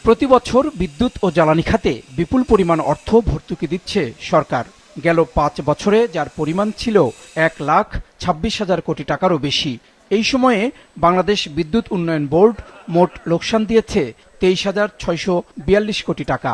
প্রতি বছর বিদ্যুৎ ও জ্বালানি খাতে বিপুল পরিমাণ অর্থ ভর্তুকি দিচ্ছে সরকার। গেল ৫ বছরে যার পরিমাণ ছিল ১,২৬,০০০ কোটি টাকারও বেশি। এই সময়ে বাংলাদেশ বিদ্যুৎ উন্নয়ন বোর্ড মোট লোকসান দিয়েছে ২৩,৬৪২ কোটি টাকা।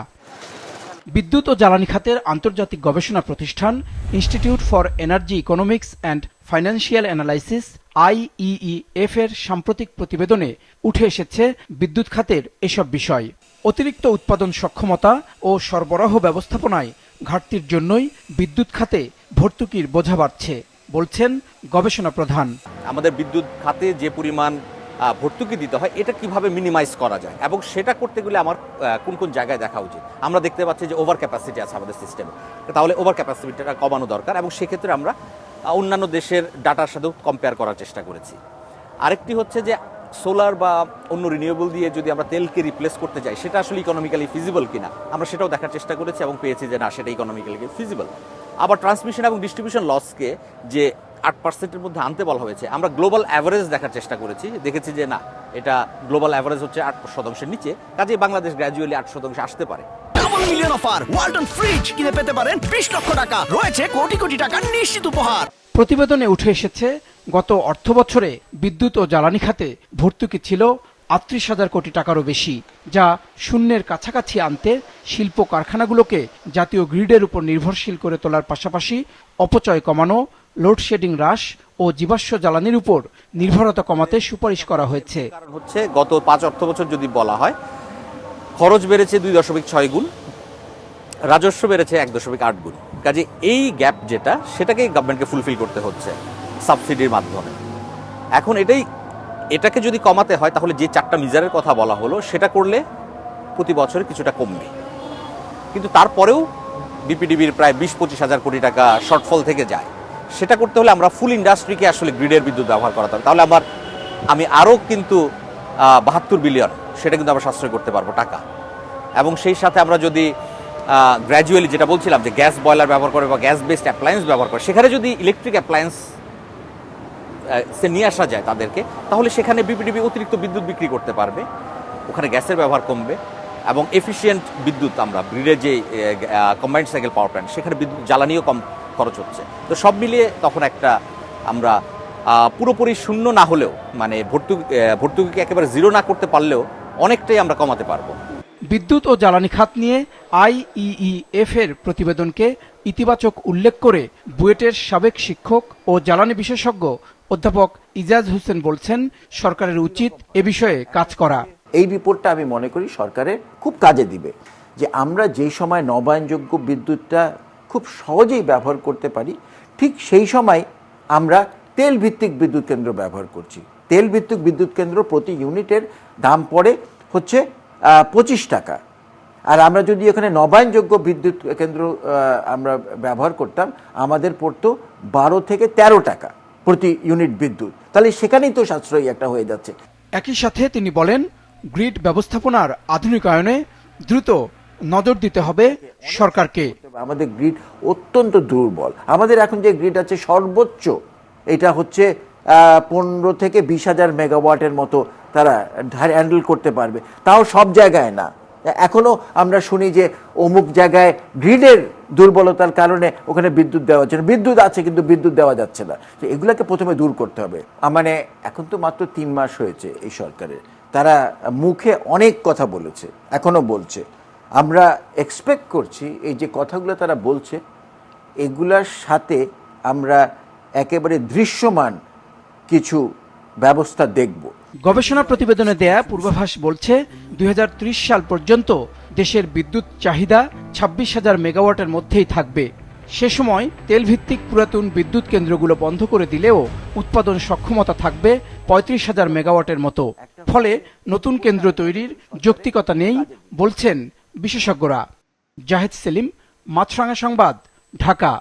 বিদ্যুৎ ও জ্বালানি খাতের আন্তর্জাতিক গবেষণা প্রতিষ্ঠান institute for energy economics and financial analysis IEEF এর সাম্প্রতিক প্রতিবেদনে উঠে এসেছে বিদ্যুৎ খাতের এসব বিষয়। অতিরিক্ত উৎপাদন সক্ষমতা ও সরবরাহ ব্যবস্থাপনায় ঘাটতির জন্যই বিদ্যুৎ খাতে ভর্তুকির বোঝা বাড়ছে, বলছেন গবেষণা প্রধান। আমাদের বিদ্যুৎ খাতে যে পরিমাণ ভর্তুকি দিতে হয় এটা কিভাবে মিনিমাইজ করা যায় এবং সেটা করতে গেলে আমার কোন কোন জায়গায় দেখা উচিত। আমরা দেখতে পাচ্ছি যে ওভার ক্যাপাসিটি আছে আমাদের সিস্টেমে, তাহলে ওভার ক্যাপাসিটিটা কমানো দরকার এবং সেক্ষেত্রে আমরা অন্যান্য দেশের ডাটার সাথেও কম্পেয়ার করার চেষ্টা করেছি। আরেকটি হচ্ছে যে সোলার বা অন্য রিনিউয়েবল দিয়ে যদি আমরা তেলকে রিপ্লেস করতে যাই সেটা আসলে ইকোনমিক্যালি ফিজিবল কিনা আমরা সেটাও দেখার চেষ্টা করেছি এবং পেয়েছি যে না, সেটা ইকোনমিক্যালি ফিজিবল। আবার ট্রান্সমিশন এবং ডিস্ট্রিবিউশন লসকে যে 8%-এর মধ্যে আনতে বলা হয়েছে, আমরা গ্লোবাল অ্যাভারেজ দেখার চেষ্টা করেছি, দেখেছি যে না, এটা গ্লোবাল অ্যাভারেজ হচ্ছে 8%-এর নিচে, কাজেই বাংলাদেশ গ্র্যাজুয়ালি 8% আসতে পারে। Double million offer, Walton fridge কিনে পেতে পারেন 20 লক্ষ টাকা, রয়েছে কোটি কোটি টাকার নিশ্চিত উপহার। প্রতিবেদনে উঠে এসেছে গত অর্থবছরে বিদ্যুৎ ও জ্বালানি খাতে ভর্তুকি ছিল ৩৮,০০০ কোটি টাকারও বেশি, যা শূন্যের কাছাকাছি আনতে শিল্প কারখানাগুলোকে জাতীয় গ্রিডের উপর নির্ভরশীল করে তোলার পাশাপাশি অপচয় কমানো, লোডশেডিং হ্রাস ও জীবাশ্ম জ্বালানির উপর নির্ভরতা কমাতে সুপারিশ করা হয়েছে। কারণ হচ্ছে গত 5 অর্থবছর যদি বলা হয়, খরচ বেড়েছে 2.6 গুণ, রাজস্ব বেড়েছে 1.8 গুণ। কাজে এই গ্যাপ যেটা, সেটাকেই গভর্নমেন্টকে ফুলফিল করতে হচ্ছে সাবসিডির মাধ্যমে। এখন এটাকে যদি কমাতে হয় তাহলে যে 4টা মিজারের কথা বলা হলো সেটা করলে প্রতি বছরে কিছুটা কমবে, কিন্তু তারপরেও বিপিডিবির প্রায় 20-25 হাজার কোটি টাকা শর্টফল থেকে যায়। সেটা করতে হলে আমরা ফুল ইন্ডাস্ট্রিকে আসলে গ্রিডের বিদ্যুৎ ব্যবহার করাতে হবে, তাহলে আমি আরও কিন্তু 72 বিলিয়ন সেটা কিন্তু আমরা সাশ্রয় করতে পারবো টাকা। এবং সেই সাথে আমরা যদি গ্র্যাজুয়ালি যেটা বলছিলাম যে গ্যাস বয়লার ব্যবহার করে বা গ্যাস বেসড অ্যাপ্লায়েন্স ব্যবহার করে, সেখানে যদি ইলেকট্রিক অ্যাপ্লায়েন্স নিয়ে আসা যায় তাদেরকে, তাহলে সেখানে বিপিডিবি অতিরিক্ত বিদ্যুৎ বিক্রি করতে পারবে, ওখানে গ্যাসের ব্যবহার কমবে এবং এফিশিয়েন্ট বিদ্যুৎ আমরা গ্রিডে যে কম্বাইন্ড সাইকেল পাওয়ার প্ল্যান্ট, সেখানে বিদ্যুৎ জ্বালানিও কম খরচ হচ্ছে। তো সব মিলিয়ে তখন আমরা পুরোপুরি শূন্য না হলেও, মানে ভর্তুকিকে একেবারে জিরো না করতে পারলেও অনেকটাই আমরা কমাতে পারবো। বিদ্যুৎ ও জ্বালানি খাত নিয়ে IEEF এর প্রতিবেদনকে ইতিবাচক উল্লেখ করে বুয়েটের সাবেক শিক্ষক ও জ্বালানি বিশেষজ্ঞ অধ্যাপক ইজাজ হোসেন বলছেন, সরকারের উচিত এ বিষয়ে কাজ করা। এই রিপোর্টটা আমি মনে করি সরকারের খুব কাজে দিবে, যে আমরা যেই সময় নবায়নযোগ্য বিদ্যুৎটা খুব সহজেই ব্যবহার করতে পারি, ঠিক সেই সময় আমরা তেল ভিত্তিক বিদ্যুৎ কেন্দ্র ব্যবহার করছি। তেল ভিত্তিক বিদ্যুৎ কেন্দ্র প্রতি ইউনিটের দাম পড়ে হচ্ছে 25 টাকা, আর আমরা যদি এখানে নবায়নযোগ্য বিদ্যুৎ কেন্দ্র আমরা ব্যবহার করতাম, আমাদের পড়তো 12 থেকে 13 টাকা প্রতি ইউনিট বিদ্যুৎ, তাহলে সেখানেই তো সাশ্রয়ী একটা হয়ে যাচ্ছে। একই সাথে তিনি বলেন, গ্রিড ব্যবস্থাপনার আধুনিকায়নে দ্রুত নজর দিতে হবে সরকারকে। আমাদের গ্রিড অত্যন্ত দুর্বল। আমাদের এখন যে গ্রিড আছে সর্বোচ্চ এটা হচ্ছে 15 থেকে 20 হাজার মেগাওয়াটের মতো তারা হ্যান্ডেল করতে পারবে, তাও সব জায়গায় না। এখনো আমরা শুনি যে অমুক জায়গায় গ্রিডের দুর্বলতার কারণে ওখানে বিদ্যুৎ দেওয়া যাচ্ছে না, বিদ্যুৎ আছে কিন্তু বিদ্যুৎ দেওয়া যাচ্ছে না। তো এগুলোকে প্রথমে দূর করতে হবে। মানে এখন তো মাত্র 3 মাস হয়েছে এই সরকারের, তারা মুখে অনেক কথা বলেছে, এখনো বলছে। আমরা এক্সপেক্ট করছি এই যে কথাগুলো তারা বলছে, এগুলার সাথে আমরা একেবারে দৃশ্যমান কিছু ব্যবস্থা দেখব। গবেষণা প্রতিবেদনে দেয়া পূর্বাভাস বলছে 2030 সাল পর্যন্ত দেশের বিদ্যুৎ চাহিদা 26,000 মেগাওয়াটের মধ্যেই থাকবে। সে সময় তেলভিত্তিক পুরাতন বিদ্যুৎ কেন্দ্রগুলো বন্ধ করে দিলেও উৎপাদন সক্ষমতা থাকবে 35,000 মেগাওয়াটের মতো। ফলে নতুন কেন্দ্র তৈরির যৌক্তিকতা নেই বলছেন বিশেষজ্ঞরা। জাহেদ সেলিম, মাছরাঙা সংবাদ, ঢাকা।